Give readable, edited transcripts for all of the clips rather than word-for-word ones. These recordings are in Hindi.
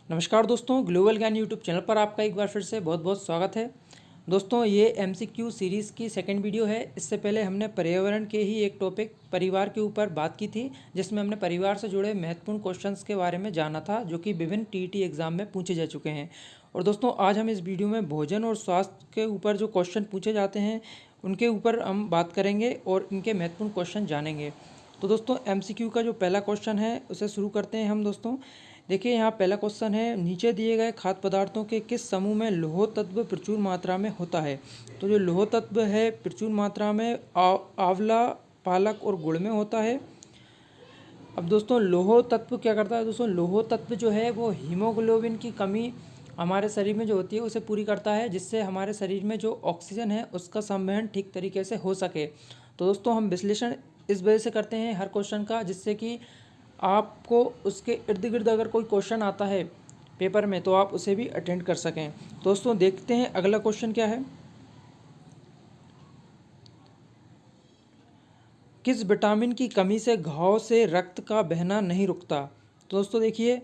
नमस्कार दोस्तों, ग्लोबल ज्ञान यूट्यूब चैनल पर आपका एक बार फिर से बहुत बहुत स्वागत है। दोस्तों, ये एमसीक्यू सीरीज़ की सेकंड वीडियो है। इससे पहले हमने पर्यावरण के ही एक टॉपिक परिवार के ऊपर बात की थी, जिसमें हमने परिवार से जुड़े महत्वपूर्ण क्वेश्चंस के बारे में जाना था, जो कि विभिन्न टीईटी एग्जाम में पूछे जा चुके हैं। और दोस्तों, आज हम इस वीडियो में भोजन और स्वास्थ्य के ऊपर जो क्वेश्चन पूछे जाते हैं उनके ऊपर हम बात करेंगे और इनके महत्वपूर्ण क्वेश्चन जानेंगे। तो दोस्तों, एमसीक्यू का जो पहला क्वेश्चन है उसे शुरू करते हैं हम। दोस्तों देखिए, यहाँ पहला क्वेश्चन है, नीचे दिए गए खाद्य पदार्थों के किस समूह में लौह तत्व प्रचुर मात्रा में होता है। तो जो लौह तत्व है प्रचुर मात्रा में आंवला, पालक और गुड़ में होता है। अब दोस्तों, लौह तत्व क्या करता है? दोस्तों, लौह तत्व जो है वो हीमोग्लोबिन की कमी हमारे शरीर में जो होती है उसे पूरी करता है, जिससे हमारे शरीर में जो ऑक्सीजन है उसका संवहन ठीक तरीके से हो सके। तो दोस्तों, हम विश्लेषण इस वजह से करते हैं हर क्वेश्चन का, जिससे कि आपको उसके इर्द गिर्द अगर कोई क्वेश्चन आता है पेपर में तो आप उसे भी अटेंड कर सकें। दोस्तों, देखते हैं अगला क्वेश्चन क्या है। किस विटामिन की कमी से घाव से रक्त का बहना नहीं रुकता? तो दोस्तों देखिए,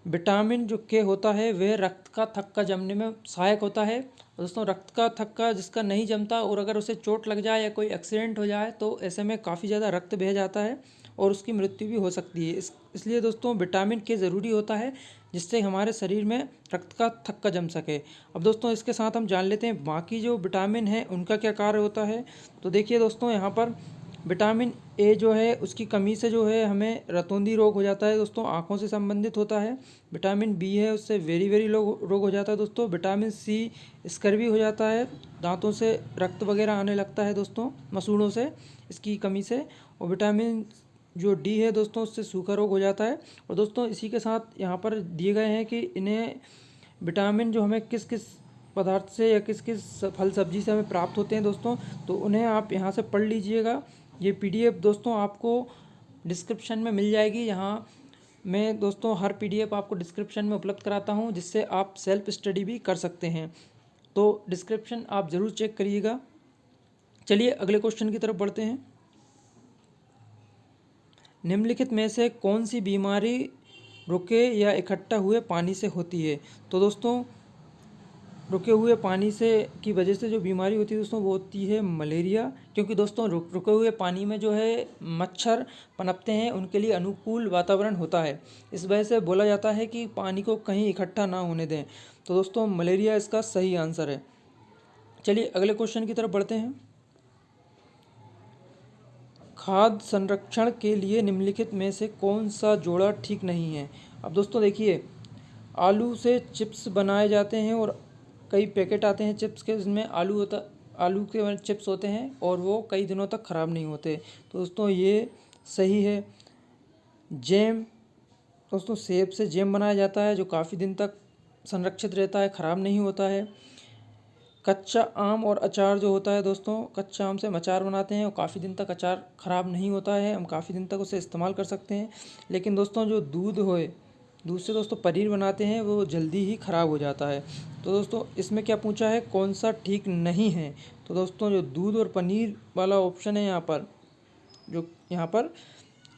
विटामिन जो के होता है वह रक्त का थक्का जमने में सहायक होता है। दोस्तों, रक्त का थक्का जिसका नहीं जमता और अगर उसे चोट लग जाए या कोई एक्सीडेंट हो जाए तो ऐसे में काफ़ी ज़्यादा रक्त बह जाता है और उसकी मृत्यु भी हो सकती है। इसलिए दोस्तों, विटामिन के ज़रूरी होता है, जिससे हमारे शरीर में रक्त का थक्का जम सके। अब दोस्तों, इसके साथ हम जान लेते हैं बाकी जो विटामिन हैं उनका क्या कार्य होता है। तो देखिए दोस्तों, यहाँ पर विटामिन ए जो है उसकी कमी से जो है हमें रतौंधी रोग हो जाता है। दोस्तों, आँखों से संबंधित होता है। विटामिन बी है, उससे वेरी रोग हो जाता है। दोस्तों, विटामिन सी स्कर्वी हो जाता है, दांतों से रक्त वगैरह आने लगता है दोस्तों, मसूड़ों से इसकी कमी से। और विटामिन जो डी है दोस्तों, उससे सूखा रोग हो जाता है। और दोस्तों, इसी के साथ यहाँ पर दिए गए हैं कि इन्हें विटामिन जो हमें किस किस पदार्थ से या किस किस फल सब्जी से हमें प्राप्त होते हैं दोस्तों, तो उन्हें आप यहाँ से पढ़ लीजिएगा। ये पीडीएफ दोस्तों आपको डिस्क्रिप्शन में मिल जाएगी। यहाँ मैं दोस्तों हर पीडीएफ आपको डिस्क्रिप्शन में उपलब्ध कराता हूँ, जिससे आप सेल्फ स्टडी भी कर सकते हैं। तो डिस्क्रिप्शन आप ज़रूर चेक करिएगा। चलिए अगले क्वेश्चन की तरफ बढ़ते हैं। निम्नलिखित में से कौन सी बीमारी रुके या इकट्ठा हुए पानी से होती है? तो दोस्तों, रुके हुए पानी से की वजह से जो बीमारी होती है दोस्तों वो होती है मलेरिया। क्योंकि दोस्तों रुके हुए पानी में जो है मच्छर पनपते हैं, उनके लिए अनुकूल वातावरण होता है। इस वजह से बोला जाता है कि पानी को कहीं इकट्ठा ना होने दें। तो दोस्तों, मलेरिया इसका सही आंसर है। चलिए अगले क्वेश्चन की तरफ बढ़ते हैं। खाद्य संरक्षण के लिए निम्नलिखित में से कौन सा जोड़ा ठीक नहीं है? अब दोस्तों देखिए, आलू से चिप्स बनाए जाते हैं और कई पैकेट आते हैं चिप्स के, जिसमें आलू के चिप्स होते हैं और वो कई दिनों तक ख़राब नहीं होते। तो दोस्तों ये सही है। जैम, दोस्तों सेब से जैम बनाया जाता है जो काफ़ी दिन तक संरक्षित रहता है, ख़राब नहीं होता है। कच्चा आम और अचार जो होता है दोस्तों, कच्चा आम से हम अचार बनाते हैं और काफ़ी दिन तक अचार ख़राब नहीं होता है, हम काफ़ी दिन तक उसे इस्तेमाल कर सकते हैं। लेकिन दोस्तों, जो दूध से दोस्तों पनीर बनाते हैं वो जल्दी ही ख़राब हो जाता है। तो दोस्तों, इसमें क्या पूछा है, कौन सा ठीक नहीं है? तो दोस्तों, जो दूध और पनीर वाला ऑप्शन है यहाँ पर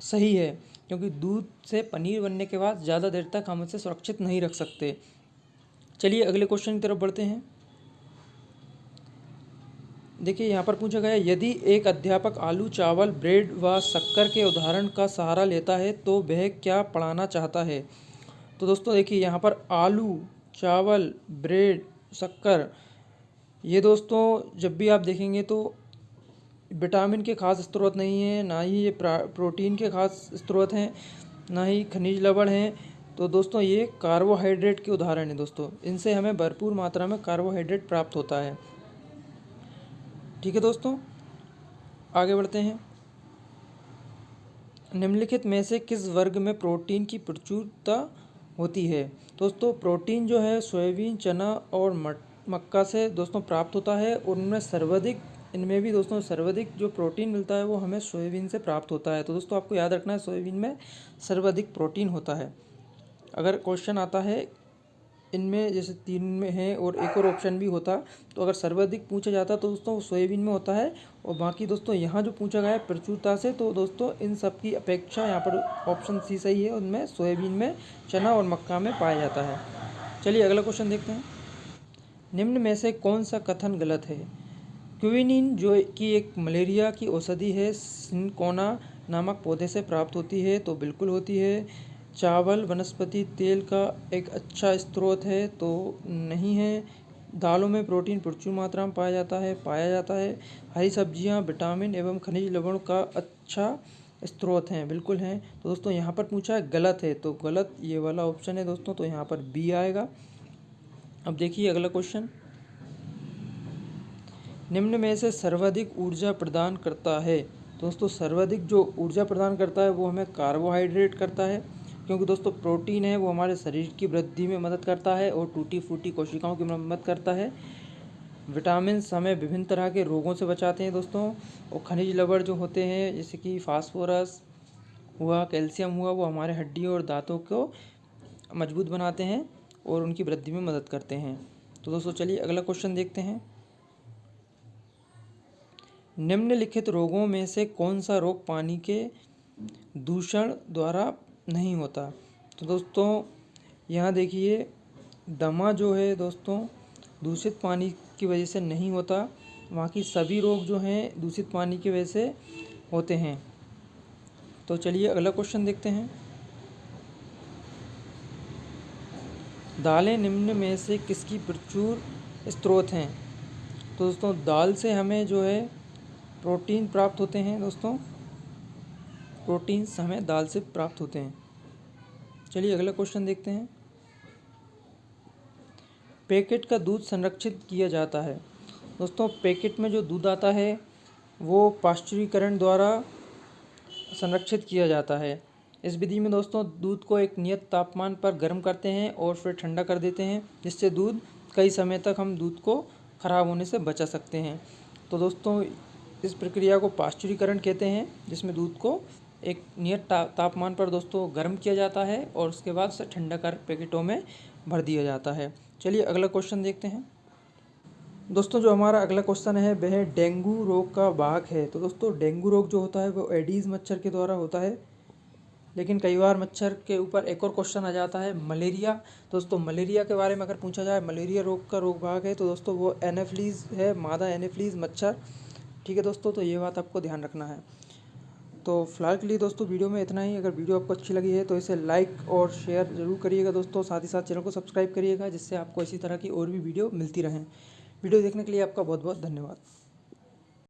सही है, क्योंकि दूध से पनीर बनने के बाद ज़्यादा देर तक हम उसे सुरक्षित नहीं रख सकते। चलिए अगले क्वेश्चन की तरफ बढ़ते हैं। देखिए, यहाँ पर पूछा गया है, यदि एक अध्यापक आलू, चावल, ब्रेड व शक्कर के उदाहरण का सहारा लेता है तो वह क्या पढ़ाना चाहता है? तो दोस्तों देखिए, यहाँ पर आलू, चावल, ब्रेड, शक्कर, ये दोस्तों जब भी आप देखेंगे तो विटामिन के खास स्रोत नहीं है, ना ही ये प्रोटीन के खास स्रोत हैं, ना ही खनिज लवण हैं। तो दोस्तों, ये कार्बोहाइड्रेट के उदाहरण हैं दोस्तों, इनसे हमें भरपूर मात्रा में कार्बोहाइड्रेट प्राप्त होता है। ठीक है दोस्तों, आगे बढ़ते हैं। निम्नलिखित में से किस वर्ग में प्रोटीन की प्रचुरता होती है? दोस्तों, प्रोटीन जो है सोयाबीन, चना और मक्का से दोस्तों प्राप्त होता है और इनमें भी दोस्तों सर्वाधिक जो प्रोटीन मिलता है वो हमें सोयाबीन से प्राप्त होता है। तो दोस्तों, आपको याद रखना है सोयाबीन में सर्वाधिक प्रोटीन होता है। अगर क्वेश्चन आता है इनमें जैसे 3 में है और एक और ऑप्शन भी होता, तो अगर सर्वाधिक पूछा जाता तो दोस्तों सोयाबीन में होता है। और बाकी दोस्तों यहाँ जो पूछा गया है प्रचुरता से, तो दोस्तों इन सब की अपेक्षा यहाँ पर ऑप्शन सी सही है, उनमें सोयाबीन में, चना और मक्का में पाया जाता है। चलिए अगला क्वेश्चन देखते हैं। निम्न में से कौन सा कथन गलत है? क्विनीन जो कि एक मलेरिया की औषधि है, सिनकोना नामक पौधे से प्राप्त होती है, तो बिल्कुल होती है। चावल वनस्पति तेल का एक अच्छा स्रोत है, तो नहीं है। दालों में प्रोटीन प्रचुर मात्रा में पाया जाता है। हरी सब्जियां विटामिन एवं खनिज लवण का अच्छा स्रोत हैं, बिल्कुल हैं। तो दोस्तों यहाँ पर पूछा है गलत है, तो गलत ये वाला ऑप्शन है दोस्तों, तो यहाँ पर बी आएगा। अब देखिए अगला क्वेश्चन। निम्न में से सर्वाधिक ऊर्जा प्रदान करता है? दोस्तों सर्वाधिक जो ऊर्जा प्रदान करता है वो हमें कार्बोहाइड्रेट करता है, क्योंकि दोस्तों प्रोटीन है वो हमारे शरीर की वृद्धि में मदद करता है और टूटी फूटी कोशिकाओं की मरम्मत करता है। विटामिन हमें विभिन्न तरह के रोगों से बचाते हैं दोस्तों। और खनिज लवण जो होते हैं जैसे कि फास्फोरस हुआ, कैल्शियम हुआ, वो हमारे हड्डियों और दांतों को मजबूत बनाते हैं और उनकी वृद्धि में मदद करते हैं। तो दोस्तों चलिए अगला क्वेश्चन देखते हैं। निम्नलिखित रोगों में से कौन सा रोग पानी के दूषण द्वारा नहीं होता? तो दोस्तों यहाँ देखिए, दमा जो है दोस्तों दूषित पानी की वजह से नहीं होता, बाकी सभी रोग जो हैं दूषित पानी की वजह से होते हैं। तो चलिए अगला क्वेश्चन देखते हैं। दालें निम्न में से किसकी प्रचुर स्रोत हैं? तो दोस्तों दाल से हमें जो है प्रोटीन प्राप्त होते हैं दोस्तों, प्रोटीन्स हमें दाल से प्राप्त होते हैं। चलिए अगला क्वेश्चन देखते हैं। पैकेट का दूध संरक्षित किया जाता है? दोस्तों पैकेट में जो दूध आता है वो पाश्चुरीकरण द्वारा संरक्षित किया जाता है। इस विधि में दोस्तों दूध को एक नियत तापमान पर गर्म करते हैं और फिर ठंडा कर देते हैं, जिससे दूध कई समय तक हम दूध को ख़राब होने से बचा सकते हैं। तो दोस्तों इस प्रक्रिया को पाश्चुरीकरण कहते हैं, जिसमें दूध को एक नियत तापमान पर दोस्तों गर्म किया जाता है और उसके बाद उसे ठंडा कर पैकेटों में भर दिया जाता है। चलिए अगला क्वेश्चन देखते हैं। दोस्तों जो हमारा अगला क्वेश्चन है वह डेंगू रोग का वाहक है। तो दोस्तों डेंगू रोग जो होता है वो एडीज़ मच्छर के द्वारा होता है, लेकिन कई बार मच्छर के ऊपर एक और क्वेश्चन आ जाता है मलेरिया। दोस्तों मलेरिया के बारे में अगर पूछा जाए, मलेरिया रोग का रोग वाहक है, तो दोस्तों वो एनाफिलीज़ है, मादा एनाफिलीज़ मच्छर। ठीक है दोस्तों, तो ये बात आपको ध्यान रखना है। तो फिलहाल के लिए दोस्तों वीडियो में इतना ही। अगर वीडियो आपको अच्छी लगी है तो इसे लाइक और शेयर ज़रूर करिएगा दोस्तों, साथ ही साथ चैनल को सब्सक्राइब करिएगा, जिससे आपको इसी तरह की और भी वीडियो मिलती रहें। वीडियो देखने के लिए आपका बहुत बहुत धन्यवाद।